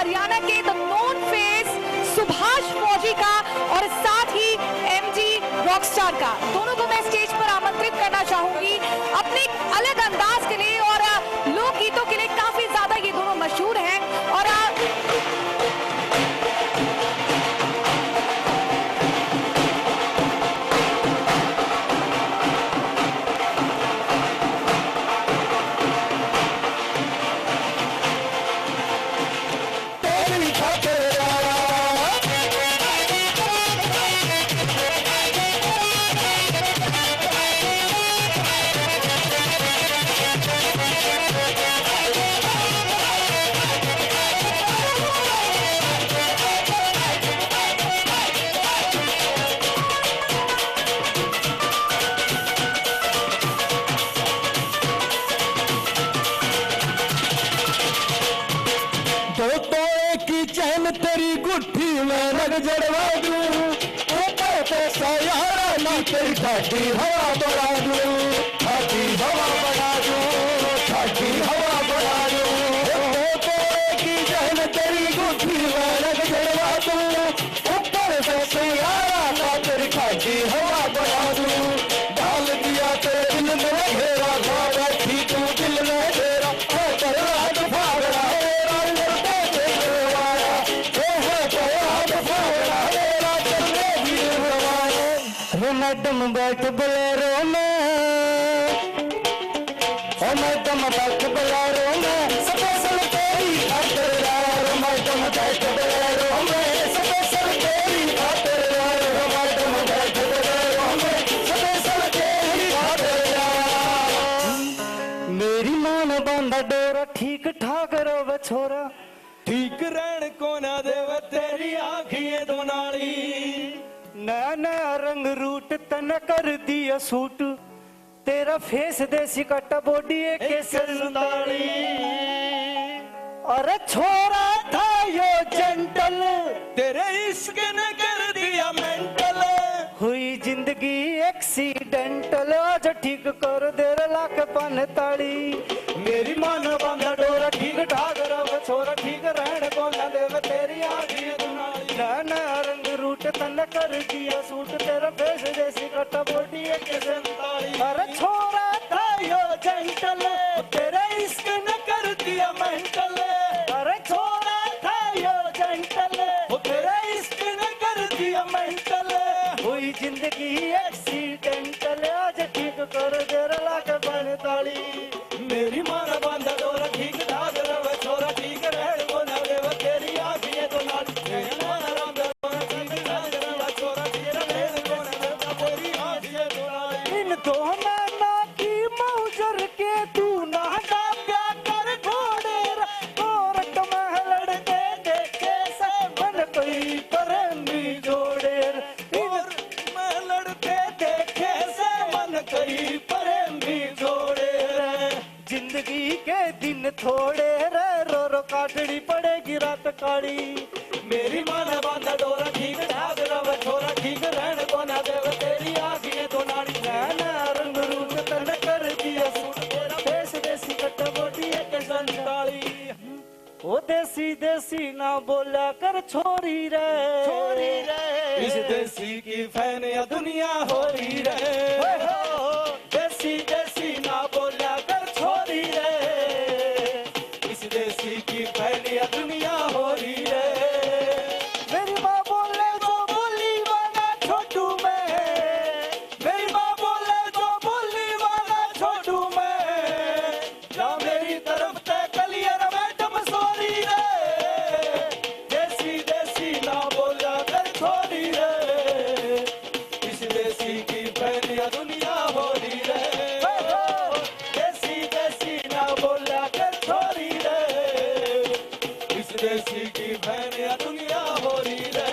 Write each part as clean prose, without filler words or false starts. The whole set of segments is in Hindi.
हरियाणा के द नोन फेस सुभाष फौजी का और साथ ही एमजी रॉकस्टार का, दोनों को मैं स्टेज पर आमंत्रित करना चाहूंगी अपने अलग अंदाज के लिए और लोकगीतों के लिए काफी ज्यादा ये दोनों मशहूर हैं। और तेरी गुट्ठी में लग जड़वा दूं, पैसा यारा ना तेरी ठाठी हवा बढ़ा दूं, ठाठी हवा बढ़ा दूं, ठाठी हवा बढ़ा दूं। की जहन तेरी गुट्ठी में लग जड़वा दूं, ऊपर पैसा यारा ना तेरी ठाठी हवा बढ़ा दूं। डाल दिया तेरे दिल में घेरा, धारा ठीक दिल में घेरा, रात फागड़ा मैडम बैठ बोलेरो में, ओ मैडम बैठ बोलेरो में, स्पेशल तेरी खातिर यार, मैडम बैठ बोलेरो में, स्पेशल तेरी खातिर यार, मैडम बैठ बोलेरो में, स्पेशल तेरी खातिर यार। मेरी मां ने बांधा डोरा ठीक ठाक रो छोरा, ठीक रहन को ना देव तेरी आँखिए दो नाली, नया नया रंग रूट तन कर दिया सूट, तेरा फेस देसी कट्टा बॉडी केसर संताली। अरे छोरा था यो जेंटल, तेरे इश्क ने कर दिया मेंटल, हुई जिंदगी एक्सीडेंटल, आज ठीक कर देर लाख पन ताली। मेरी मां ने बांधा डोरा ठीक ठाक रहो छोरा, ठीक रहन को ना देव तेरी आँखिए दो नाली, नया नया रंग रूट तन कर दिया सूट, तेरा फेस जैसी कट्टा बॉडी के संताली। अरे छोरा था यो जेंटल, तेरे इश्क ने कर दिया मेंटल, अरे छोरा था यो जेंटल, तेरे इश्क ने कर दिया मेंटल, हुई जिंदगी एक्सीडेंटल, आज ठीक कर देर लाख बन ताली। मेरी मां ने बांधा डोरा ठीक ठाक रहो छोरा, ठीक रहन को ना देव तेरी आँखिए दो नाली, मेरी मां ने बांधा डोरा ठीक ठाक रहो छोरा, ठीक रहन को ना देव तेरी आँखिए दो नाली। इन दो नाना की मौजर के तू ना डाब्या कर घोड़े, कोरट महलड़ दे देखे से बन कोई प्रेमी जोड़े, और मैं लड़ते देखे से मन कई प्रेमी जोड़े। जिंदगी के दिन थोड़े रे, रो रो काटनी पड़ेगी रात काली। मेरी मां ने बांधा डोरा ठीक ठाक रहो छोरा, ठीक रहन को ना देव तेरी आँखिए दो नाली, नैना रंग रूप तन कर दिया सूट, तेरा फेस देसी कट्टा बॉडी के संताली। ओ देसी देसी ना बोला कर छोरी रे, छोरी रे, इस देसी की फैन या दुनिया हो रही रे, देसी देसी ना बोला कर छोरी रे, इस देसी की फैन या दुनिया हो रही रे। मेरी माँ बोले तो बोली वाला छोटू मैं, मेरी माँ बोले तो बोली वाला छोटू मैं, जा मेरी तरफ ते कलियर मैडम सोरी रे, देसी देसी ना बोला कर छोरी रे, इस देसी की फैन या दुनिया हो रही रे, देसी देसी ना बोला कर छोरी रे, इस देसी की फैन या दुनिया हो रही रे।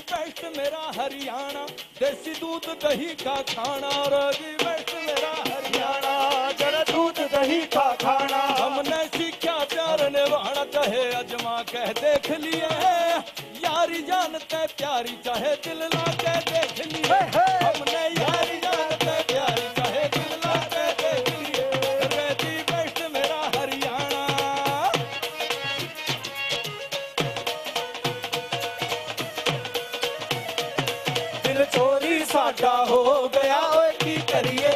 बेस्ट मेरा हरियाणा, देसी दूध दही का खाना, रोजी बेस्ट मेरा हरियाणा, ही खा खाना। हमने सीखा प्यार निभाना, चाहे अजमा कह देख लिए, यारी जानते प्यारी चाहे दिल ला के देख लिए। हमने यारी जानते प्यारी चाहे दिल ला के देख लिए। रेती बेस्ट मेरा हरियाणा, दिल चोरी साडा हो गया, ओए की करिए,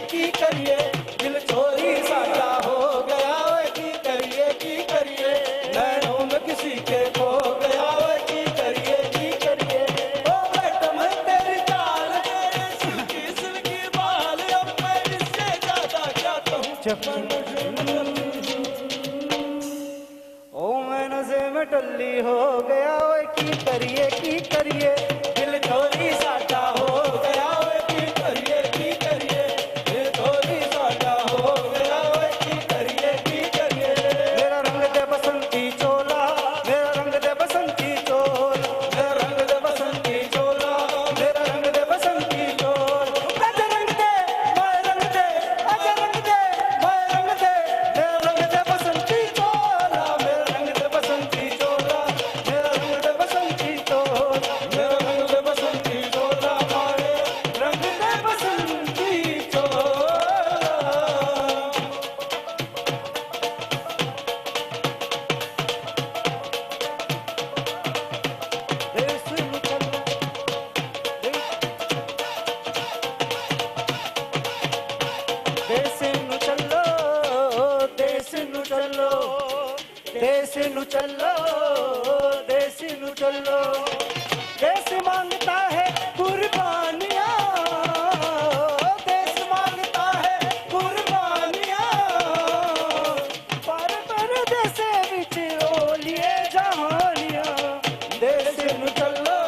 दिल चोरी साडा हो गया, ओए की करिए, नैनों में किसी के खो गया, ओए की करिए, ओ मैडम तेरी चाल, तेरे सिल्की बाल, अब मैं इससे ज्यादा क्या कहूँ। ओ मैं नशे में टल्ली हो गया, ओए की करिए, दिल चोरी साडा हो गया, ओए की करिए, दिल चोरी साडा हो गया, ओए की करिए। मेरा रंग दे बसंती चोला, मेरा रंग दे बसंती चोला, मेरा रंग दे बसंती चोला, मेरा रंग दे बसंती चोला। आजा रंग दे, मैं रंग दे, आजा रंग दे, मैं रंग दे, मेरा रंग दे बसंती चोला, मेरा रंग दे बसंती चोला, मेरा रंग दे बसंती चोला, मेरा रंग दे बसंती चोला, मारे रंग दे बसंती चोला। देश नु चलो, देश नु चलो, देश नु चलो, देश नु चलो, देश नु चलो। देश मांगता है कुर्बानियां, देश मांगता है कुर्बानियां, पर देश विच ओलिए जहानियां। देश नु चलो,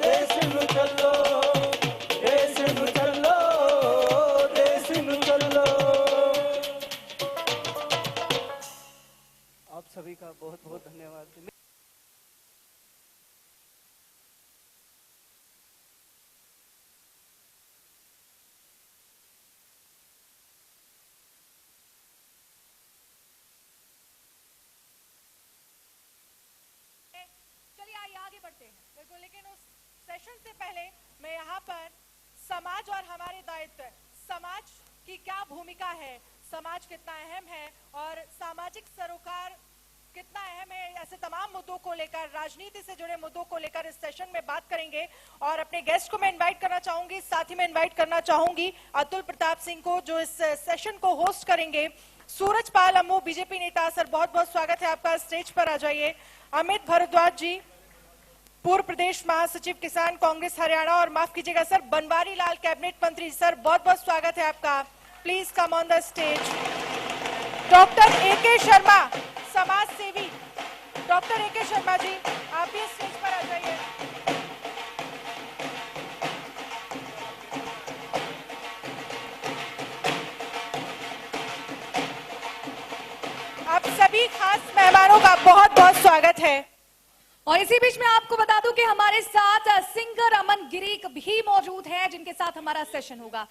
देश नु चलो, देश नु चलो, देश नु चलो। आप सभी का बहुत बहुत धन्यवाद। चलिए आइए आगे बढ़ते हैं बिल्कुल, लेकिन उस सेशन से पहले मैं यहाँ पर समाज और हमारे दायित्व, समाज की क्या भूमिका है, समाज कितना अहम है और सामाजिक सरोकार कितना अहम है, ऐसे तमाम मुद्दों को लेकर, राजनीति से जुड़े मुद्दों को लेकर इस सेशन में बात करेंगे। और अपने गेस्ट को मैं इनवाइट करना चाहूंगी, साथ ही मैं इनवाइट करना चाहूंगी अतुल प्रताप सिंह को, जो इस सेशन को होस्ट करेंगे। सूरज पाल अम्मू, बीजेपी नेता, सर बहुत बहुत स्वागत है आपका, स्टेज पर आ जाइए। अमित भारद्वाज जी, पूर्व प्रदेश महासचिव किसान कांग्रेस हरियाणा, और माफ कीजिएगा सर, बनवारी लाल कैबिनेट मंत्री, सर बहुत बहुत स्वागत है आपका, please come on the stage. Doctor A K. Sharma, समाज सेवी, डॉक्टर ए.के. शर्मा जी आप भी स्टेज पर आ जाइए। आप सभी खास मेहमानों का बहुत बहुत स्वागत है। और इसी बीच में आपको बता दूं कि हमारे साथ सिंगर अमन गिरी भी मौजूद हैं, जिनके साथ हमारा सेशन होगा।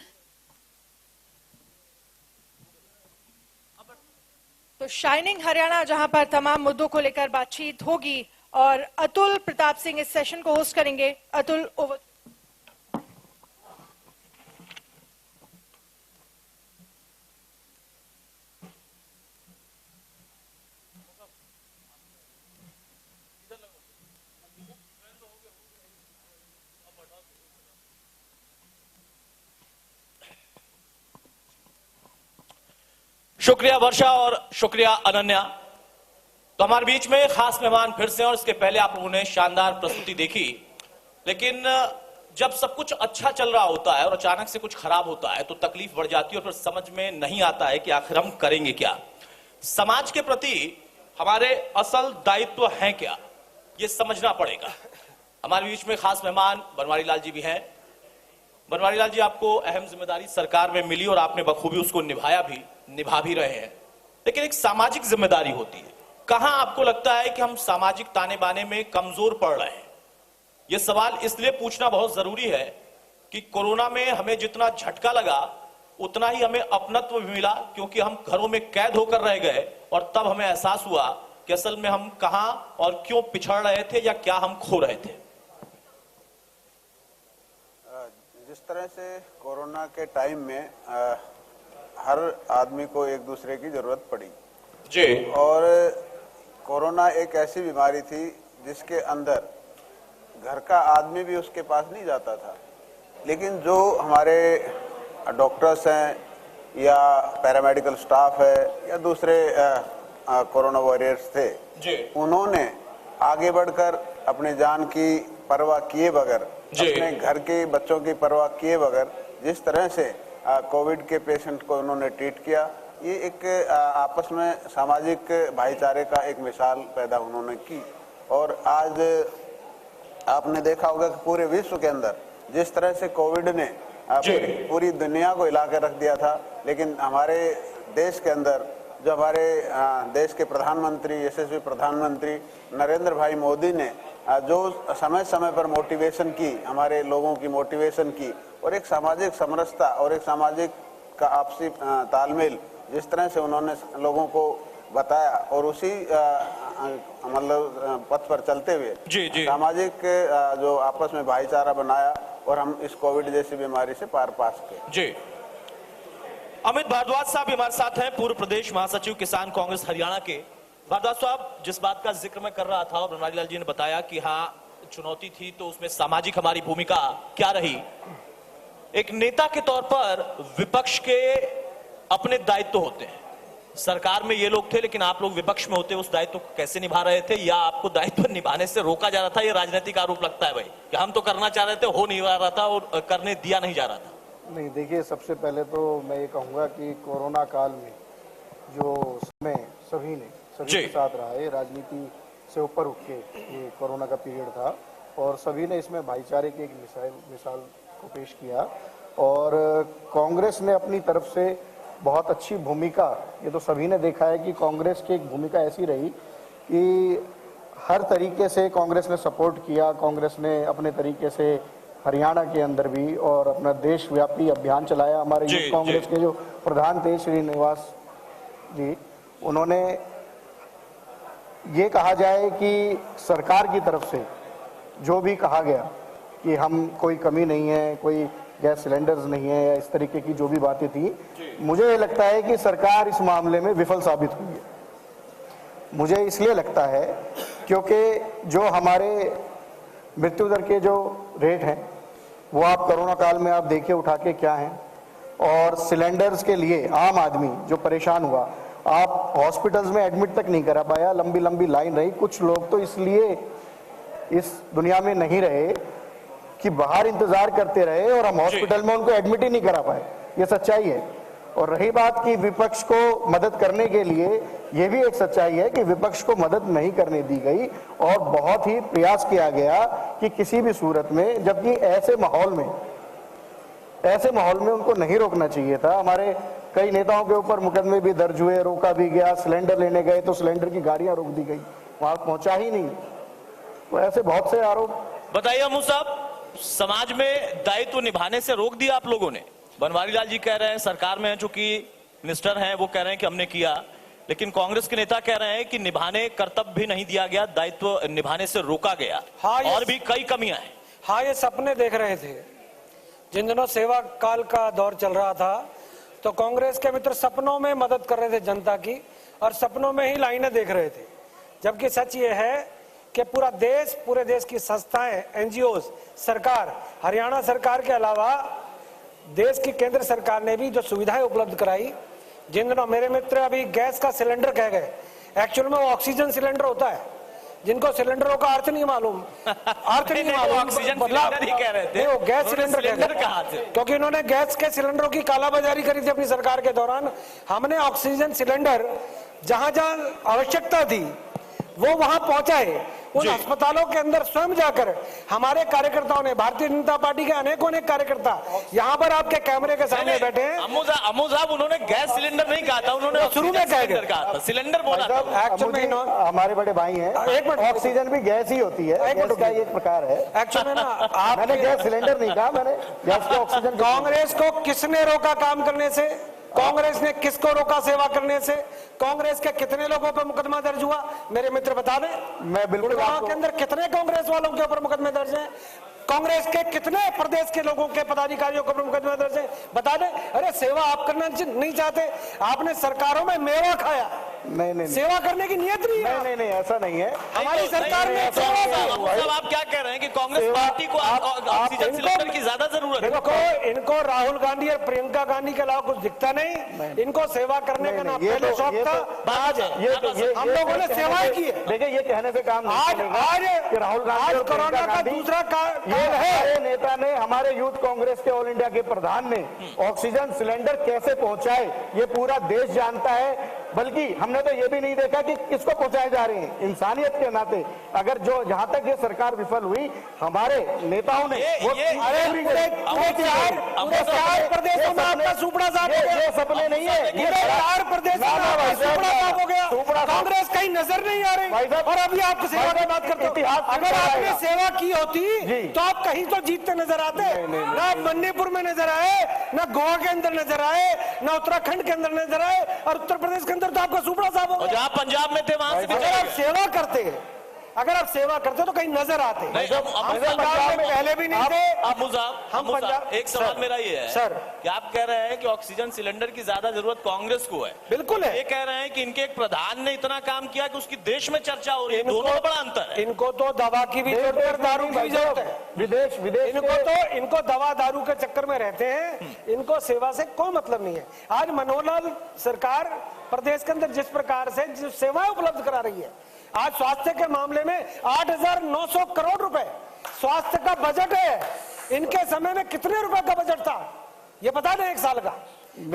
तो शाइनिंग हरियाणा, जहां पर तमाम मुद्दों को लेकर बातचीत होगी, और अतुल प्रताप सिंह इस सेशन को होस्ट करेंगे। अतुल, ओवर। शुक्रिया वर्षा और शुक्रिया अनन्या। तो हमारे बीच में खास मेहमान फिर से, और इसके पहले आप लोगों ने शानदार प्रस्तुति देखी। लेकिन जब सब कुछ अच्छा चल रहा होता है और अचानक से कुछ खराब होता है तो तकलीफ बढ़ जाती है, और फिर समझ में नहीं आता है कि आखिर हम करेंगे क्या, समाज के प्रति हमारे असल दायित्व हैं क्या, ये समझना पड़ेगा। हमारे बीच में खास मेहमान बनवारी लाल जी भी हैं। बनवारी लाल जी, आपको अहम जिम्मेदारी सरकार में मिली और आपने बखूबी उसको निभा भी रहे हैं, लेकिन एक सामाजिक जिम्मेदारी होती है। कहां आपको लगता है कि हम सामाजिक ताने बाने में कमजोर पड़ रहे हैं? यह सवाल इसलिए पूछना बहुत जरूरी है कि कोरोना में हमें जितना झटका लगा उतना ही हमें अपनत्व भी मिला, क्योंकि हम घरों में कैद होकर रह गए और तब हमें एहसास हुआ कि असल में हम कहां और क्यों पिछड़ रहे थे या क्या हम खो रहे थे। जिस तरह से कोरोना के टाइम में हर आदमी को एक दूसरे की जरूरत पड़ी जी, और कोरोना एक ऐसी बीमारी थी जिसके अंदर घर का आदमी भी उसके पास नहीं जाता था, लेकिन जो हमारे डॉक्टर्स हैं या पैरामेडिकल स्टाफ है या दूसरे कोरोना वॉरियर्स थे जी, उन्होंने आगे बढ़कर अपने जान की परवाह किए बगैर, जी। अपने घर के बच्चों की परवाह किए बगैर जिस तरह से कोविड के पेशेंट को उन्होंने ट्रीट किया, ये एक आपस में सामाजिक भाईचारे का एक मिसाल पैदा उन्होंने की। और आज आपने देखा होगा कि पूरे विश्व के अंदर जिस तरह से कोविड ने पूरी दुनिया को हिला के रख दिया था, लेकिन हमारे देश के अंदर जो हमारे देश के प्रधानमंत्री, यशस्वी प्रधानमंत्री नरेंद्र भाई मोदी ने जो समय समय पर मोटिवेशन की, हमारे लोगों की मोटिवेशन की, और एक सामाजिक समरसता और एक सामाजिक का आपसी तालमेल जिस तरह से उन्होंने लोगों को बताया, और उसी मतलब पथ पर चलते हुए जी। सामाजिक जो आपस में भाईचारा बनाया और हम इस कोविड जैसी बीमारी से पार पा सके। जी, अमित भारद्वाज साहब हमारे साथ हैं, पूर्व प्रदेश महासचिव किसान कांग्रेस हरियाणा के। भारद्वाज साहब, जिस बात का जिक्र मैं कर रहा था और बनवारी लाल जी ने बताया कि हाँ चुनौती थी, तो उसमें सामाजिक हमारी भूमिका क्या रही। एक नेता के तौर पर विपक्ष के अपने दायित्व होते हैं, सरकार में ये लोग थे लेकिन आप लोग विपक्ष में होते, उस दायित्व को कैसे निभा रहे थे, या आपको दायित्व निभाने से रोका जा रहा था? ये राजनीतिक आरोप लगता है भाई कि हम तो करना चाह रहे थे, हो नहीं रहा था और करने दिया नहीं जा रहा था। नहीं, देखिए, सबसे पहले तो मैं ये कहूँगा कि कोरोना काल में जो समय सभी के साथ रहा है, राजनीति से ऊपर उठ के ये कोरोना का पीरियड था, और सभी ने इसमें भाईचारे की एक मिसाल को पेश किया, और कांग्रेस ने अपनी तरफ से बहुत अच्छी भूमिका, ये तो सभी ने देखा है कि कांग्रेस की एक भूमिका ऐसी रही कि हर तरीके से कांग्रेस ने सपोर्ट किया। कांग्रेस ने अपने तरीके से हरियाणा के अंदर भी और अपना देशव्यापी अभियान चलाया। हमारे यूथ कांग्रेस के जो प्रधान थे श्रीनिवास जी, उन्होंने ये कहा जाए कि सरकार की तरफ से जो भी कहा गया कि हम कोई कमी नहीं है, कोई गैस सिलेंडर्स नहीं है, या इस तरीके की जो भी बातें थी, मुझे ये लगता है कि सरकार इस मामले में विफल साबित हुई है। मुझे इसलिए लगता है क्योंकि जो हमारे मृत्यु दर के जो रेट हैं वो आप कोरोना काल में आप देखिए उठा के क्या हैं, और सिलेंडर्स के लिए आम आदमी जो परेशान हुआ, आप हॉस्पिटल्स में एडमिट तक नहीं करा पाया, लंबी लंबी लाइन रही। कुछ लोग तो इसलिए इस दुनिया में नहीं रहे कि बाहर इंतजार करते रहे और हम हॉस्पिटल में उनको एडमिट ही नहीं करा पाए, ये सच्चाई है। और रही बात कि विपक्ष को मदद करने के लिए, ये भी एक सच्चाई है कि विपक्ष को मदद नहीं करने दी गई और बहुत ही प्रयास किया गया कि किसी भी सूरत में, जबकि ऐसे माहौल में उनको नहीं रोकना चाहिए था। हमारे कई नेताओं के ऊपर मुकदमे भी दर्ज हुए, रोका भी गया, सिलेंडर लेने गए तो सिलेंडर की गाड़ियां रोक दी गई, वहां पहुंचा ही नहीं। तो ऐसे बहुत से आरोप। बताइए अमू साहब, समाज में दायित्व निभाने से रोक दिया आप लोगों ने? बनवारी लाल जी कह रहे हैं सरकार में चूंकि मिनिस्टर हैं, वो कह रहे हैं कि हमने किया, लेकिन कांग्रेस के नेता कह रहे हैं कि निभाने कर्तव्य भी नहीं दिया गया, दायित्व निभाने से रोका गया। हाँ, और भी कई कमियां हैं। हाँ, ये सपने देख रहे थे जिन दिनों सेवा काल का दौर चल रहा था, तो कांग्रेस के मित्र सपनों में मदद कर रहे थे जनता की, और सपनों में ही लाइनें देख रहे थे। जबकि सच ये है कि पूरे देश की संस्थाएं, एनजीओ, सरकार, हरियाणा सरकार के अलावा देश की केंद्र सरकार ने भी जो सुविधाएं उपलब्ध कराई। जिन दिनों मेरे मित्र अभी गैस का सिलेंडर कह गए, एक्चुअल में वो ऑक्सीजन सिलेंडर होता है, जिनको सिलेंडरों का अर्थ नहीं मालूम, ऑक्सीजन सिलेंडर ही कह रहे थे, वो गैस सिलेंडर कहा थे, क्योंकि उन्होंने गैस के सिलेंडरों की कालाबाजारी करी थी अपनी सरकार के दौरान। हमने ऑक्सीजन सिलेंडर जहां जहां आवश्यकता थी वो वहां पहुंचा है, उन अस्पतालों के अंदर स्वयं जाकर हमारे कार्यकर्ताओं ने, भारतीय जनता पार्टी के अनेकों कार्यकर्ता यहाँ पर आपके कैमरे के सामने बैठे हैं। अमू साहब उन्होंने गैस सिलेंडर नहीं कहा था, उन्होंने शुरू में कहा था सिलेंडर बोला था। एक्चुअली हमारे बड़े भाई हैं, एक मिनट, ऑक्सीजन भी गैस ही होती है, गैस का एक प्रकार है। एक्चुअली ना मैंने गैस सिलेंडर नहीं कहा, मैंने गैस के ऑक्सीजन। कांग्रेस को किसने रोका काम करने से? कांग्रेस ने किसको रोका सेवा करने से? कांग्रेस के कितने लोगों पर मुकदमा दर्ज हुआ? मेरे मित्र बता दें। मैं बिल्कुल गुड़गांव के अंदर कितने कांग्रेस वालों के ऊपर मुकदमे दर्ज हैं? कांग्रेस के कितने प्रदेश के लोगों के पदाधिकारियों को मुकदमे दर्ज है? बता दें। अरे सेवा आप करना नहीं चाहते, आपने सरकारों में मेवा खाया, नहीं, सेवा करने की नियत नहीं है। नहीं, ऐसा नहीं है। हमारी सरकार ने आप क्या कह रहे हैं कि कांग्रेस पार्टी को ऑक्सीजन सिलेंडर की ज्यादा जरूरत है? इनको राहुल गांधी और प्रियंका गांधी के अलावा कुछ दिखता नहीं। इनको सेवा करने का ना पहले शौक था, आज हम लोगों ने सेवाएं की है। देखिए, ये कहने से काम आज राहुल गांधी और कोरोना का दूसरा हमारे नेता ने, हमारे यूथ कांग्रेस के ऑल इंडिया के प्रधान ने ऑक्सीजन सिलेंडर कैसे पहुंचाए ये पूरा देश जानता है। बल्कि हमने तो ये भी नहीं देखा कि किसको पहुंचाए जा रहे हैं। इंसानियत के नाते अगर जो जहां तक ये सरकार विफल हुई, हमारे नेताओं ने चार प्रदेशों में आपका सुपड़ा साफ हो गया। ये सपने नहीं है, ये 4 प्रदेशों में आपका सुपड़ा साफ हो गया। कांग्रेस कहीं नजर नहीं आ रही और अभी आप सेवा की बात करते हो। अगर आपने सेवा की होती तो आप कहीं तो जीतते नजर आते। ना आप मणिपुर में नजर आए, ना गोवा के अंदर नजर आए, ना उत्तराखंड के अंदर नजर आए, और उत्तर प्रदेश के अंदर तो आपका सुपड़ा साफ हो गया। जहां पंजाब में थे वहां से अगर आप सेवा करते हैं, अगर आप सेवा करते तो कहीं नजर आते। हम पंजाब में पहले भी नहीं थे। हम पंजाब, एक सवाल मेरा ये है सर कि आप कह रहे हैं कि ऑक्सीजन सिलेंडर की ज्यादा जरूरत कांग्रेस को है। बिल्कुल है। ये कह रहे हैं कि इनके एक प्रधान ने इतना काम किया कि उसकी देश में चर्चा हो रही है। दोनों में बड़ा अंतर है। इनको तो दवा की भी जरूरत है, दारू की भी जरूरत है। विदेश इनको दवा दारू के चक्कर में रहते हैं, इनको सेवा से कोई मतलब नहीं है। आज मनोहर लाल सरकार प्रदेश के अंदर जिस प्रकार से जो सेवाएं उपलब्ध करा रही है, आज स्वास्थ्य के मामले में 8,900 करोड़ रुपए स्वास्थ्य का बजट है। इनके समय में कितने रुपए का बजट था ये बता दें? 1 साल का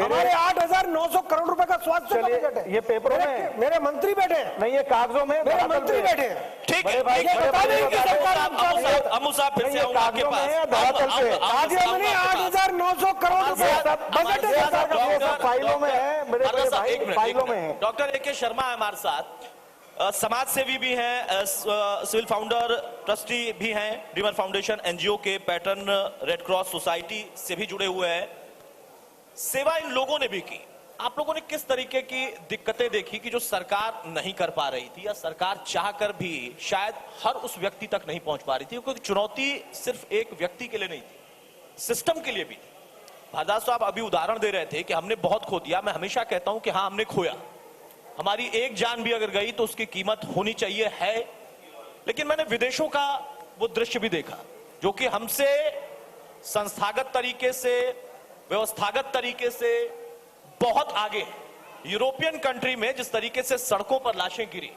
हमारे 8,900 करोड़ रुपए का स्वास्थ्य का बजट है। ये पेपरों में मेरे मंत्री बैठे नहीं, ये कागजों में मेरे मंत्री बैठे हैं। ठीक है, बता दें कि सरकार अमू साहब फिर से आऊंगा आपके पास। 8,900 करोड़ रुपए बजट है, फाइलों में है मेरे भाई, फाइलों में है। डॉक्टर AK शर्मा है हमारे साथ, समाज सेवी भी हैं, सिविल फाउंडर ट्रस्टी भी हैं, ड्रीमर फाउंडेशन NGO के, पैटर्न रेड क्रॉस सोसाइटी से भी जुड़े हुए हैं। सेवा इन लोगों ने भी की। आप लोगों ने किस तरीके की दिक्कतें देखी कि जो सरकार नहीं कर पा रही थी, या सरकार चाहकर भी शायद हर उस व्यक्ति तक नहीं पहुंच पा रही थी? क्योंकि चुनौती सिर्फ एक व्यक्ति के लिए नहीं थी, सिस्टम के लिए भी थी। भारदास साहब अभी उदाहरण दे रहे थे कि हमने बहुत खो दिया। मैं हमेशा कहता हूं कि हाँ, हमने खोया। हमारी एक जान भी अगर गई तो उसकी कीमत होनी चाहिए, है। लेकिन मैंने विदेशों का वो दृश्य भी देखा जो कि हमसे संस्थागत तरीके से, व्यवस्थागत तरीके से बहुत आगे है। यूरोपियन कंट्री में जिस तरीके से सड़कों पर लाशें गिरी,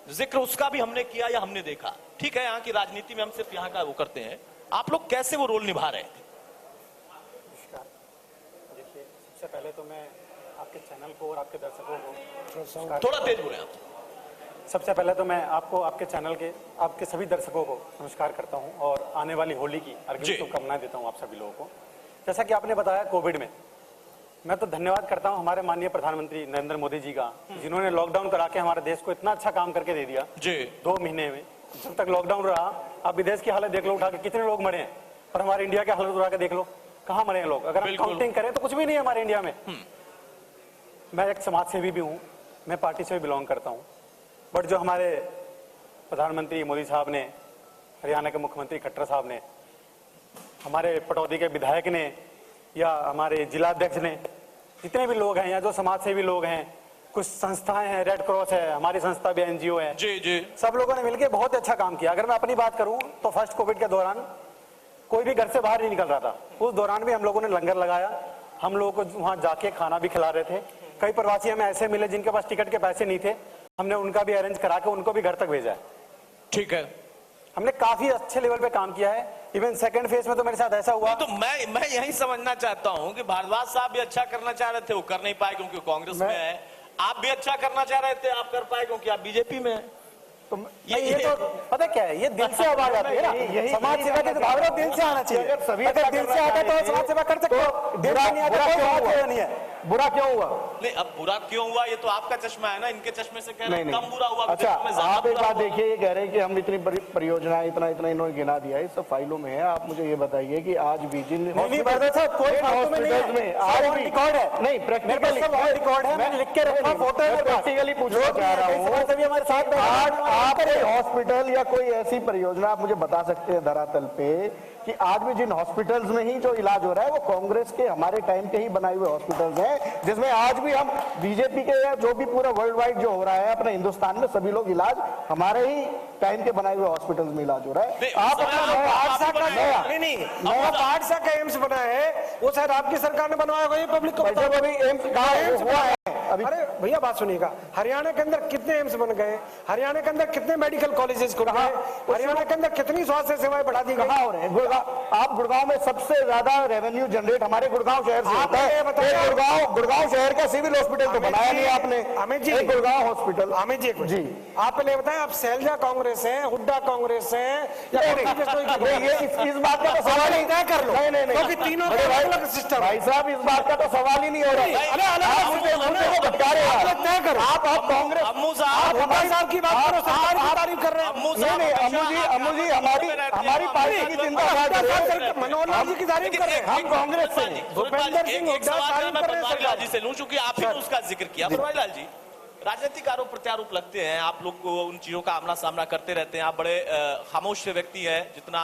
जिक्र उसका भी हमने किया या हमने देखा। ठीक है, यहाँ की राजनीति में हम सिर्फ यहाँ का वो करते हैं। आप लोग कैसे वो रोल निभा रहे थे? देखिए, सबसे पहले तो मैं आपके चैनल को और आपके दर्शकों को थोड़ा तेज बोले आप। सबसे पहले तो मैं आपको, आपके चैनल के, आपके सभी दर्शकों को नमस्कार करता हूं और आने वाली होली की हार्दिक शुभकामनाएं देता हूं आप सभी लोगों को। जैसा कि आपने बताया, कोविड में मैं तो धन्यवाद करता हूं हमारे माननीय प्रधानमंत्री नरेंद्र मोदी जी का, जिन्होंने लॉकडाउन करा के हमारे देश को इतना अच्छा काम करके दे दिया जी। 2 महीने में जब तक लॉकडाउन रहा, आप विदेश की हालत देख लो उठा के, कितने लोग मरे हैं, और हमारे इंडिया की हालत उठा के देख लो कहाँ मरे हैं लोग। अगर हम काउंटिंग करें तो कुछ भी नहीं है हमारे इंडिया में। मैं एक समाज सेवी भी हूँ, मैं पार्टी से भी बिलोंग करता हूँ, बट जो हमारे प्रधानमंत्री मोदी साहब ने, हरियाणा के मुख्यमंत्री खट्टर साहब ने, हमारे पटौदी के विधायक ने, या हमारे जिलाध्यक्ष ने, जितने भी लोग हैं या जो समाज सेवी लोग हैं, कुछ संस्थाएं हैं, रेड क्रॉस है, हमारी संस्था भी NGO है जी जी, सब लोगों ने मिलकर बहुत अच्छा काम किया। अगर मैं अपनी बात करूं तो फर्स्ट कोविड के दौरान कोई भी घर से बाहर नहीं निकल रहा था। उस दौरान भी हम लोगों ने लंगर लगाया, हम लोगों को वहां जाके खाना भी खिला रहे थे। कई प्रवासी हमें ऐसे मिले जिनके पास टिकट के पैसे नहीं थे, हमने उनका भी अरेंज करा के उनको भी घर तक भेजा है। ठीक है, हमने काफी अच्छे लेवल पे काम किया है। इवन सेकंड फेज में तो मेरे साथ ऐसा हुआ, तो मैं यही समझना चाहता हूं कि भारद्वाज साहब भी अच्छा करना चाह रहे थे, वो कर नहीं पाए क्योंकि कांग्रेस में है। आप भी अच्छा करना चाह रहे थे, आप कर पाए क्योंकि आप बीजेपी में है। तो ये तो पता क्या है, ये दिल से आवाज आती है ना, समाज सेवा के भावना दिल से आना चाहिए। अगर सभी अगर दिल से आता है तो समाज सेवा कर सकते हो, दिल से नहीं आता तो समाज सेवा नहीं है। बुरा क्यों हुआ? नहीं, अब बुरा क्यों हुआ ये तो आपका चश्मा है ना, इनके चश्मे से कह रहे हैं कम बुरा हुआ। अच्छा, विदेशों में ज्यादा आप एक बुरा बात हुआ। देखिए, ये कह रहे हैं कि हम इतनी बड़ी परियोजनाएं इतना इन्होंने गिना दिया है, सब फाइलों में है। आप मुझे ये बताइए कि आज भी जिन नहीं बरदर साहब, कोई फालतू में नहीं है, में आज सब भी रिकॉर्ड है। नहीं, प्रैक्टिकली सब ऑन रिकॉर्ड है, मैंने लिख के रखा, फोटो है मेरे पास। प्रैक्टिकली पूछना चाह रहा हूँ, हमारे साथ आज आप कोई हॉस्पिटल या कोई ऐसी परियोजना आप मुझे बता सकते हैं धरातल पे कि आज भी जिन हॉस्पिटल्स में ही जो इलाज हो रहा है वो कांग्रेस के हमारे टाइम के ही बनाए हुए हॉस्पिटल्स हैं, जिसमें आज भी हम बीजेपी के या जो भी पूरा वर्ल्ड वाइड जो हो रहा है अपने हिंदुस्तान में सभी लोग इलाज हमारे ही टाइम के बनाए हुए हॉस्पिटल्स में इलाज हो रहा है। आप अपना नया पाठशाला का एम्स बना है, वो शायद आपकी सरकार ने बनवाया होगा, ये पब्लिक को बताओ। अभी एम्स कहाँ हुआ है? अभी अरे भैया बात सुनिएगा, हरियाणा के अंदर कितने एम्स बन गए, हरियाणा के अंदर कितने मेडिकल कॉलेजेस खुल गए, हरियाणा के अंदर कितनी स्वास्थ्य सेवाएं बढ़ा दी गई। कहाँ हो रहे हैं? आप गुड़गांव में सबसे ज्यादा रेवेन्यू जनरेट हमारे गुड़गांव शहर से होता है। गुड़गांव शहर का सिविल हॉस्पिटल तो बनाया नहीं आपने। अमित जी, गुड़गांव हॉस्पिटल। अमित जी जी, आप पहले बताएं, आप सैलजा कांग्रेस हैं, हुड्डा कांग्रेस हैं या ये इस बात का तो सवाल ही तय कर लो, नहीं, क्योंकि तीनों बड़े का अलग सिस्टम। भाई साहब, इस बात का तो सवाल ही नहीं हो रहा। भटका रहे हैं तय करो। आप कांग्रेस, अम्मू साहब, हुड्डा साहब की बात करो, सरकार की तारीफ कर रहे हैं। अम्मू नहीं साहब, नहीं, अम्मू जी हमारी पार्टी की चिंता मनोहर लाल जी की तारीफ कर रहे हैं। हम कांग्रेस से भूपेंद्र सिंह एक सवाल तारीफ मैं कर रहे हैं बनवारी लाल सरकार। जी से लूं, चूंकि आप ही ने उसका जिक्र किया। बनवारी लाल जी, राजनीतिक आरोप प्रत्यारोप लगते हैं, आप लोग को उन चीजों का आमना सामना करते रहते हैं। आप बड़े खामोश से व्यक्ति हैं, जितना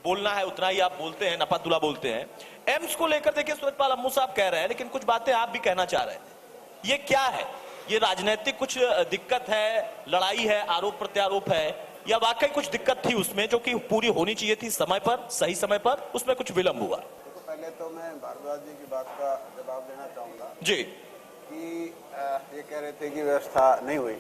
बोलना है उतना ही आप बोलते हैं, नपातुला बोलते हैं। एम्स को लेकर देखिए, सूरजपाल अम्मू साहब कह रहे हैं, लेकिन कुछ बातें आप भी कहना चाह रहे हैं। ये क्या है? ये राजनीतिक कुछ दिक्कत है, लड़ाई है, आरोप प्रत्यारोप है, या वाकई कुछ दिक्कत थी उसमें जो कि पूरी होनी चाहिए थी समय पर, सही समय पर, उसमें कुछ विलंब हुआ? तो पहले तो मैं भारद्वाज जी की बात का जवाब देना चाहूंगा जी, कि ये कह रहे थे कि व्यवस्था नहीं हुई,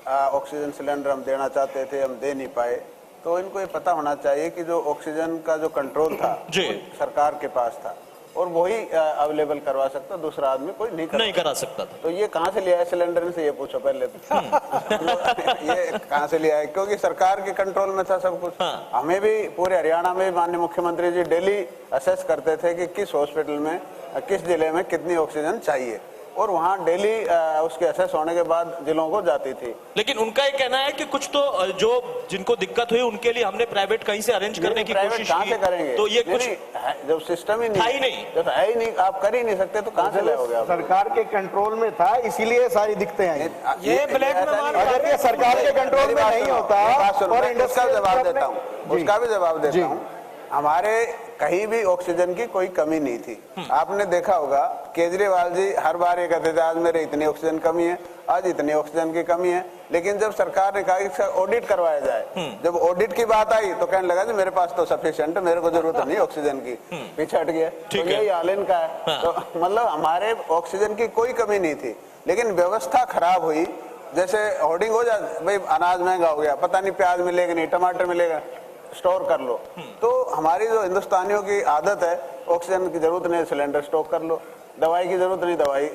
ऑक्सीजन सिलेंडर हम देना चाहते थे, हम दे नहीं पाए। तो इनको ये पता होना चाहिए कि जो ऑक्सीजन का जो कंट्रोल था जी, वो सरकार के पास था और वही अवेलेबल करवा सकता, दूसरा आदमी कोई नहीं करा सकता था। तो ये कहाँ से लिया है सिलेंडर? से ये पूछो पहले तो। ये कहाँ से लिया है? क्योंकि सरकार के कंट्रोल में था सब कुछ। हमें भी पूरे हरियाणा में माननीय मुख्यमंत्री जी डेली असेस करते थे कि किस हॉस्पिटल में, किस जिले में कितनी ऑक्सीजन चाहिए, और वहाँ डेली उसके असेस होने के बाद जिलों को जाती थी। लेकिन उनका ये कहना है कि कुछ तो जो जिनको दिक्कत हुई उनके लिए हमने प्राइवेट कहीं से अरेंज करने की कोशिश कहाँ की। से करेंगे? तो ये कुछ जब सिस्टम ही था ही नहीं, जब है ही नहीं, आप कर ही नहीं सकते तो कहाँ से लाओगे आप? सरकार के कंट्रोल में था, इसीलिए सारी दिक्कतें आई। ये ब्लैक में माल अगर ये सरकार के कंट्रोल में नहीं होता, और उसका जवाब देता हूँ, उसका भी जवाब देता हूँ। हमारे कहीं भी ऑक्सीजन की कोई कमी नहीं थी। आपने देखा होगा केजरीवाल जी हर बार ये कहते थे आज मेरे इतनी ऑक्सीजन कमी है, आज इतनी ऑक्सीजन की कमी है, लेकिन जब सरकार ने कहा कि इसका ऑडिट करवाया जाए, जब ऑडिट की बात आई तो कहने लगा जी मेरे पास तो सफिशिएंट है, मेरे को जरूरत नहीं ऑक्सीजन की, पीछे हट गया। तो यही हाल इनका है। तो मतलब हमारे ऑक्सीजन की कोई कमी नहीं थी, लेकिन व्यवस्था खराब हुई। जैसे होर्डिंग हो जाए, भाई अनाज महंगा हो गया, पता नहीं प्याज मिलेगा नहीं, टमाटर मिलेगा, स्टोर कर लो। तो हमारी जो हिंदुस्तानियों की आदत है, ऑक्सीजन की जरूरत नहीं, सिलेंडर स्टॉक कर लो, दवाई की जरूरत नहीं, दवाई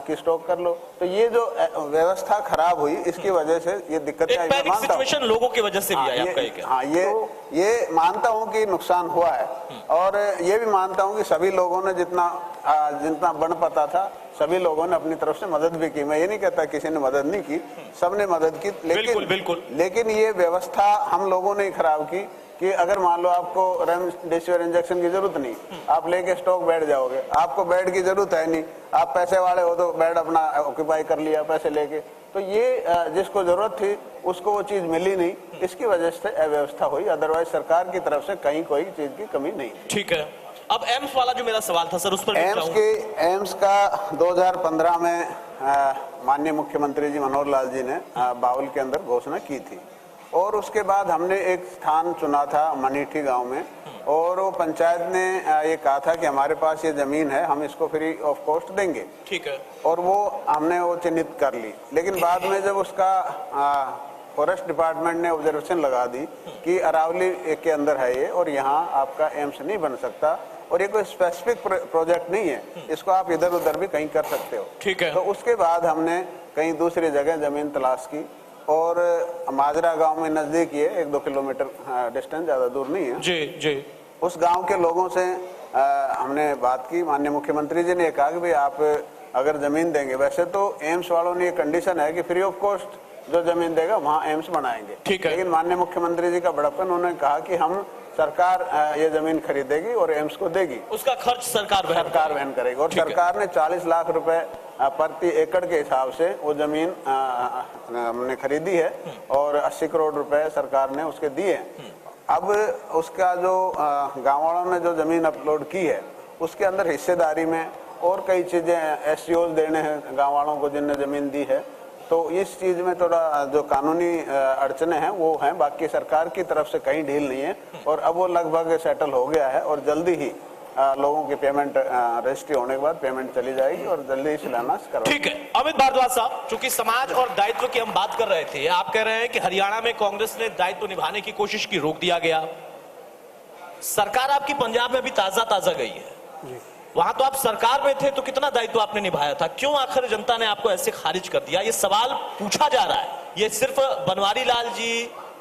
की स्टॉक कर लो। तो ये जो व्यवस्था खराब हुई, इसकी वजह से ये दिक्कतें आई। पैनिक सिचुएशन लोगों की वजह से भी आई, आपका क्या? हाँ, ये मानता हूँ कि नुकसान हुआ है, और ये भी मानता हूँ कि सभी लोगों ने जितना बन पता था, सभी लोगों ने अपनी तरफ से मदद भी की। मैं ये नहीं कहता किसी ने मदद नहीं की, सबने मदद की। लेकिन ये व्यवस्था हम लोगों ने ही खराब की कि अगर मान लो आपको रेमडेसिविर इंजेक्शन की जरूरत नहीं, आप लेके स्टॉक बैठ जाओगे, आपको बेड की जरूरत है नहीं, आप पैसे वाले हो तो बेड अपना ऑक्यूपाई कर लिया पैसे लेके। तो ये जिसको जरूरत थी उसको वो चीज मिली नहीं, इसकी वजह से अव्यवस्था हुई। अदरवाइज सरकार की तरफ से कहीं कोई चीज की कमी नहीं। ठीक है, अब एम्स वाला जो मेरा सवाल था सर, उस पर एम्स का 2015 में माननीय मुख्यमंत्री जी मनोहर लाल जी ने बावल के अंदर घोषणा की थी, और उसके बाद हमने एक स्थान चुना था मनीठी गांव में, और वो पंचायत ने ये कहा था कि हमारे पास ये जमीन है, हम इसको फ्री ऑफ कॉस्ट देंगे। ठीक है, और वो हमने वो चिन्हित कर ली। लेकिन बाद में जब उसका फॉरेस्ट डिपार्टमेंट ने ऑब्जर्वेशन लगा दी कि अरावली के अंदर है ये, और यहाँ आपका एम्स नहीं बन सकता, और ये कोई स्पेसिफिक प्रोजेक्ट नहीं है, इसको आप इधर उधर भी कहीं कर सकते हो। ठीक है। तो उसके बाद हमने कहीं दूसरी जगह जमीन तलाश की, और माजरा गांव में नजदीक ही है, 1-2 किलोमीटर डिस्टेंस, ज्यादा दूर नहीं है जी जी। उस गांव के लोगों से हमने बात की। माननीय मुख्यमंत्री जी ने कहा कि भाई आप अगर जमीन देंगे, वैसे तो एम्स वालों ने ये कंडीशन है कि फ्री ऑफ कॉस्ट जो जमीन देगा वहां एम्स बनाएंगे, ठीक है। लेकिन माननीय मुख्यमंत्री जी का बड़प्पन, उन्होंने कहा कि हम सरकार ये जमीन खरीदेगी और एम्स को देगी, उसका खर्च सरकार वहन करेगी। और सरकार ने 40 लाख रुपए प्रति एकड़ के हिसाब से वो जमीन हमने खरीदी है और 80 करोड़ रुपए सरकार ने उसके दिए। अब उसका जो गाँव वालों ने जो जमीन अपलोड की है उसके अंदर हिस्सेदारी में और कई चीजें एसटीओ देने हैं गाँव वालों को जिनने जमीन दी है, तो इस चीज में थोड़ा जो कानूनी अड़चने हैं वो हैं, बाकी सरकार की तरफ से कहीं ढील नहीं है और अब वो लगभग सेटल हो गया है और जल्दी ही लोगों की पेमेंट रजिस्ट्री होने के बाद पेमेंट चली जाएगी और जल्दी ही शिलान्यास करवाएंगे। ठीक है। अमित भारद्वाज साहब, चूंकि समाज और दायित्व की हम बात कर रहे थे, आप कह रहे हैं कि हरियाणा में कांग्रेस ने दायित्व निभाने की कोशिश की, रोक दिया गया। सरकार आपकी पंजाब में अभी ताजा गई है, वहां तो आप सरकार में थे, तो कितना दायित्व आपने निभाया था? क्यों आखिर जनता ने आपको ऐसे खारिज कर दिया? ये सवाल पूछा जा रहा है। ये सिर्फ बनवारी लाल जी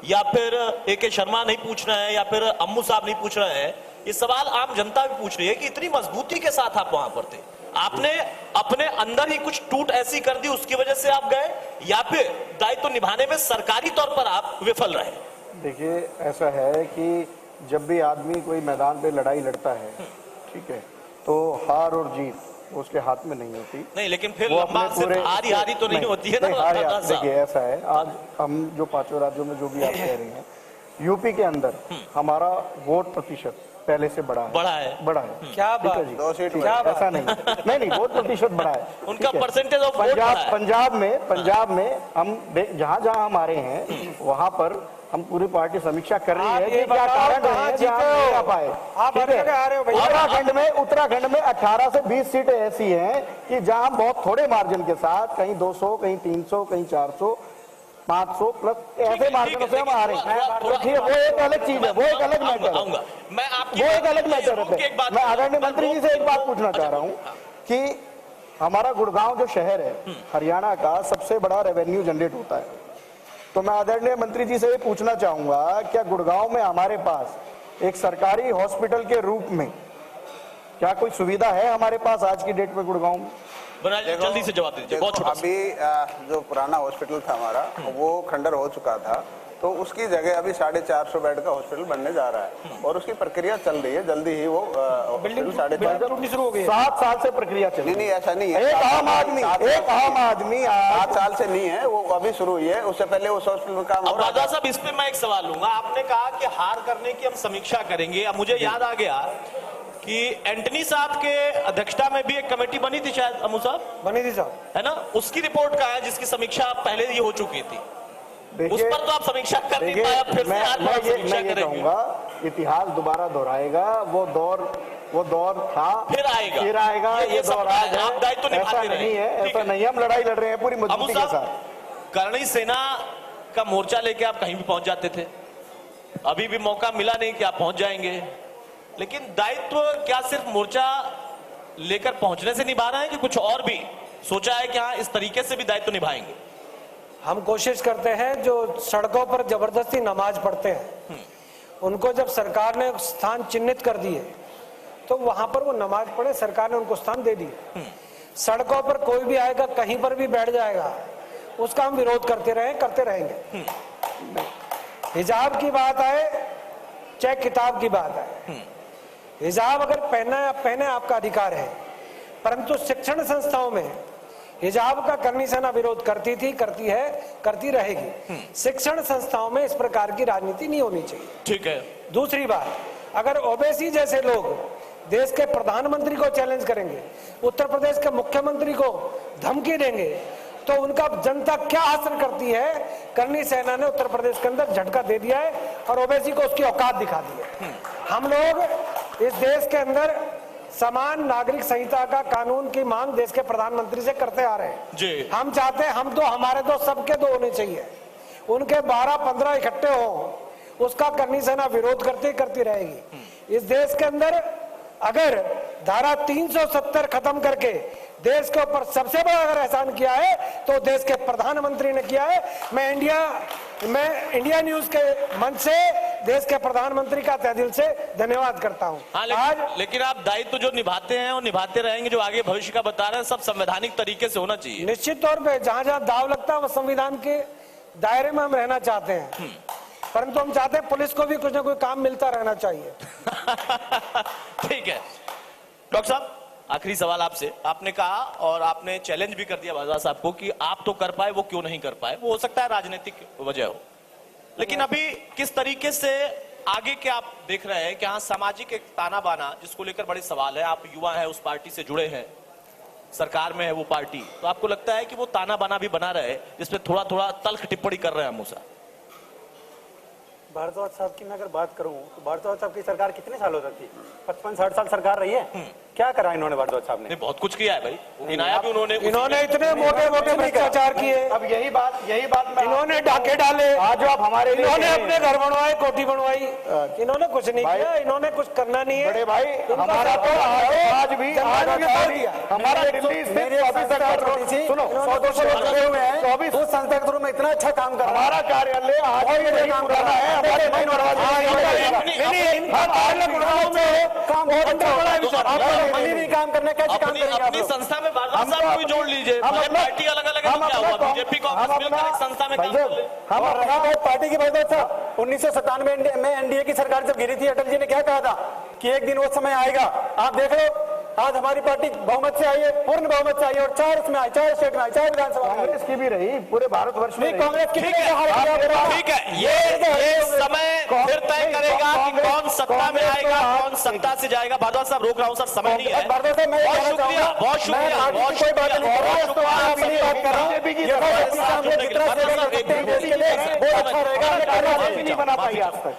या फिर ए.के. शर्मा नहीं पूछ रहे हैं या फिर अम्मू साहब नहीं पूछ रहे हैं, ये सवाल आम जनता भी पूछ रही है कि इतनी मजबूती के साथ आप वहां पर थे, आपने अपने अंदर ही कुछ टूट ऐसी कर दी उसकी वजह से आप गए, या फिर दायित्व निभाने में सरकारी तौर पर आप विफल रहे? देखिए, ऐसा है कि जब भी आदमी कोई मैदान पे लड़ाई लड़ता है, ठीक है, तो हार और जीत उसके हाथ में नहीं होती। नहीं, लेकिन फिर लंबा सिर्फ हारी तो नहीं होती है ना। देखिए, ऐसा है, आज हम जो 5 राज्यों में जो भी आप कह रहे हैं, यूपी के अंदर हमारा वोट प्रतिशत पहले से बढ़ा है। क्या बात है जी? 2 सीट ऐसा नहीं, वोट प्रतिशत बढ़ा है। उनका परसेंटेज ऑफ वोट बढ़ा है। पंजाब में हम जहां हम आ रहे हैं वहां पर हम पूरी पार्टी समीक्षा कर रही है कि क्या कारण है जहां नहीं आ पाए। उत्तराखंड में 18 से 20 सीटें ऐसी हैं कि जहां बहुत थोड़े मार्जिन के साथ, कहीं 200, कहीं 300, कहीं 400, 500 प्लस ऐसे मार्जिनों से हम आ रहे हैं। तो ठीक है, वो एक अलग चीज है, वो एक अलग मैटर है, वो एक अलग मैटर है। मैं आदरणीय मंत्री जी से एक बात पूछना चाह रहा हूँ कि हमारा गुड़गांव जो शहर है हरियाणा का सबसे बड़ा रेवेन्यू जनरेट होता है, तो मैं आदरणीय मंत्री जी से ये पूछना चाहूंगा, क्या गुड़गांव में हमारे पास एक सरकारी हॉस्पिटल के रूप में क्या कोई सुविधा है हमारे पास आज की डेट में गुड़गांव में? जल्दी से जवाब दीजिए। बहुत छोटा। अभी जो पुराना हॉस्पिटल था हमारा वो खंडर हो चुका था, तो उसकी जगह अभी 450 बेड का हॉस्पिटल बनने जा रहा है और उसकी प्रक्रिया चल रही है, जल्दी ही वो बिल्डिंग 450 शुरू हो गई है। 7 साल से प्रक्रिया चल रही है। नहीं, ऐसा नहीं है। एक आम आदमी 7 साल से नहीं है, वो अभी शुरू हुई है, उससे पहले उस हॉस्पिटल में काम हो रहा था। साहब, इस पे मैं एक सवाल लूंगा। आपने कहा कि हार करने की हम समीक्षा करेंगे। अब मुझे याद आ गया कि एंटनी साहब के अध्यक्षता में भी एक कमेटी बनी थी, शायद अमू साहब बनी थी साहब, है ना? उसकी रिपोर्ट का है जिसकी समीक्षा पहले ही हो चुकी थी, उस पर तो आप समीक्षा कर नहीं पाए। फिर मैं ये कहूंगा, इतिहास दोबारा दोहराएगा, वो दौर था, फिर आएगा। ये दौर आज है, ऐसा नहीं है, हम लड़ाई लड़ रहे हैं पूरी मजबूती के साथ। करणी सेना का मोर्चा लेके आप कहीं भी पहुंच जाते थे, अभी भी मौका मिला नहीं कि आप पहुंच जाएंगे, लेकिन दायित्व क्या सिर्फ मोर्चा लेकर पहुंचने से निभा रहे हैं कि कुछ और भी सोचा है कि हाँ इस तरीके से भी दायित्व निभाएंगे? हम कोशिश करते हैं, जो सड़कों पर जबरदस्ती नमाज पढ़ते हैं उनको जब सरकार ने स्थान चिन्हित कर दिए तो वहां पर वो नमाज पढ़े, सरकार ने उनको स्थान दे दिए। सड़कों पर कोई भी आएगा, कहीं पर भी बैठ जाएगा, उसका हम विरोध करते रहेंगे। हिजाब की बात आए चाहे किताब की बात आए, हिजाब अगर पहना है, पहने, आपका अधिकार है, परंतु शिक्षण संस्थाओं में हिजाब का करनी सेना विरोध करती थी, करती है, करती रहेगी। शिक्षण संस्थाओं में इस प्रकार की राजनीति नहीं होनी चाहिए। ठीक है। दूसरी बात, अगर ओवैसी जैसे लोग देश के प्रधानमंत्री को चैलेंज करेंगे, उत्तर प्रदेश के मुख्यमंत्री को धमकी देंगे, तो उनका जनता क्या असर करती है? करनी सेना ने उत्तर प्रदेश के अंदर झटका दे दिया है और ओवैसी को उसकी औकात दिखा दी है। हम लोग इस देश के अंदर समान नागरिक संहिता का कानून की मांग देश के प्रधानमंत्री से करते आ रहे हैं जी। हम चाहते हैं हम 2, हमारे 2, सबके 2 होने चाहिए, उनके 12-15 इकट्ठे हो, उसका करनी सेना विरोध करती रहेगी। इस देश के अंदर अगर धारा 370 खत्म करके देश के ऊपर सबसे बड़ा अगर एहसान किया है तो देश के प्रधानमंत्री ने किया है। मैं इंडिया न्यूज के मंच से देश के प्रधानमंत्री का तहे दिल से धन्यवाद करता हूं। हाँ, लेकिन आप दायित्व जो निभाते हैं और निभाते रहेंगे, जो आगे भविष्य का बता रहे हैं, सब संवैधानिक तरीके से होना चाहिए। निश्चित तौर पे जहां जहां दाव लगता है वो संविधान के दायरे में हम रहना चाहते हैं, परंतु हम चाहते हैं पुलिस को भी कुछ ना कुछ काम मिलता रहना चाहिए। ठीक है डॉक्टर साहब, आखिरी सवाल आपसे। आपने कहा और आपने चैलेंज भी कर दिया भारद्वाज साहब को कि आप तो कर पाए, वो क्यों नहीं कर पाए। वो हो सकता है राजनीतिक वजह हो, लेकिन अभी किस तरीके से आगे के आप देख रहे हैं कि हाँ सामाजिक एक ताना बाना जिसको लेकर बड़े सवाल है, आप युवा हैं, उस पार्टी से जुड़े हैं, सरकार में है वो पार्टी, तो आपको लगता है कि वो ताना बाना भी बना रहे जिसपे थोड़ा थोड़ा तल्ख टिप्पणी कर रहे हैं मूसा? भारद्वाज साहब की मैं अगर बात करूं तो भारद्वाज साहब की सरकार कितने सालों तक थी? 55-60 साल सरकार रही है। क्या करा इन्होंने भारद्वाज साहब ने? बहुत कुछ किया है भाई, गिनाया भी उन्होंने इतने मोटे मोटे भ्रष्टाचार किए। अब यही बात इन्होंने डाके डाले, आज जो आप हमारे इन्होंने अपने घर बनवाए, कोठी बनवाई, इन्होंने कुछ नहीं किया, इन्होंने कुछ करना नहीं है। बड़े भाई हमारा तो आज भी हमारा दिल्ली स्थित 24 संसद कक्ष में इतना अच्छा काम कर हमारा कार्यालय आज भी यही काम कर रहा है। काम करने कैसे काम करेंगे? अपनी संस्था में भारद्वाज साहब को भी जोड़ लीजिए। पार्टी अलग अलग है, क्या हुआ? बीजेपी कांग्रेस मिलकर एक संस्था में काम कर ले। हम अपना पार्टी की भारद्वाज साहब 1997 में एनडीए की सरकार जब गिरी थी, अटल जी ने क्या कहा था कि एक दिन वो समय आएगा, आप देख लो। आज हमारी पार्टी बहुमत से आई है, पूर्ण बहुमत से आई है, और 4 उसमें आई, 4 स्टेट में आई, 4 विधानसभा में। कांग्रेस की भी रही, पूरे भारतवर्ष में कांग्रेस की। ठीक है, ये समय फिर तय करेगा कि कौन सत्ता में आएगा, कौन सत्ता से जाएगा। भारद्वाज साहब रोक रहा हूं सर, समय नहीं है। बहुत शुक्रिया, बहुत शुक्रिया,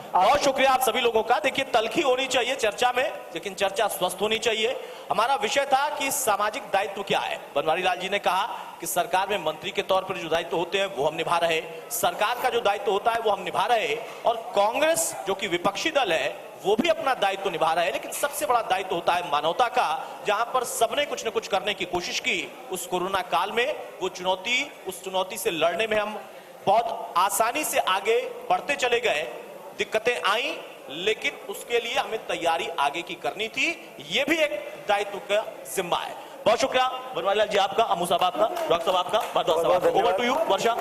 बहुत शुक्रिया आप सभी लोगों का। देखिए तल्खी होनी चाहिए चर्चा में, लेकिन चर्चा स्वस्थ होनी चाहिए। हमारा विषय था कि सामाजिक दायित्व क्या है। बनवारी लाल जी ने कहा कि सरकार में मंत्री के तौर पर जो दायित्व होते हैं वो हम निभा रहे, सरकार का जो दायित्व होता है वो हम निभा रहे, और कांग्रेस जो कि विपक्षी दल है वो भी अपना दायित्व निभा रहा है। लेकिन सबसे बड़ा दायित्व होता है मानवता का, जहां पर सबने कुछ न कुछ करने की कोशिश की। उस कोरोना काल में वो उस चुनौती से लड़ने में हम बहुत आसानी से आगे बढ़ते चले गए। दिक्कतें आई, लेकिन उसके लिए हमें तैयारी आगे की करनी थी। ये भी एक दायित्व का जिम्मा है। बहुत शुक्रिया बनवारी लाल जी आपका, अमू साहब आपका, डॉक्टर साहब आपका, भारद्वाज साहब आपका। Over to you Varsha.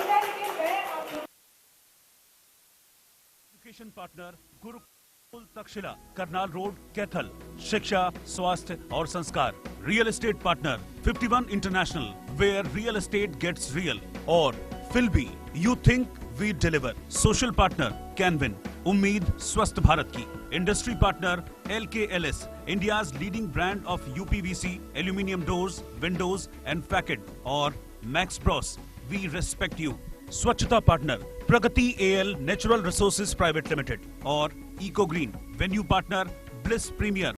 Education partner Gurukul Takshashila, Karnal road, Kaithal. शिक्षा, स्वास्थ्य और संस्कार। Real estate partner 51 international, where real estate gets real. और फिल्बी, you think we deliver. Social partner कैनविन, उम्मीद स्वस्थ भारत की। Industry partner LKLS, India's leading brand of UPVC aluminium doors, windows and facade. और Max Bros, we respect you. स्वच्छता partner Pragati AL natural resources private limited. और eco green, venue partner bliss premiere.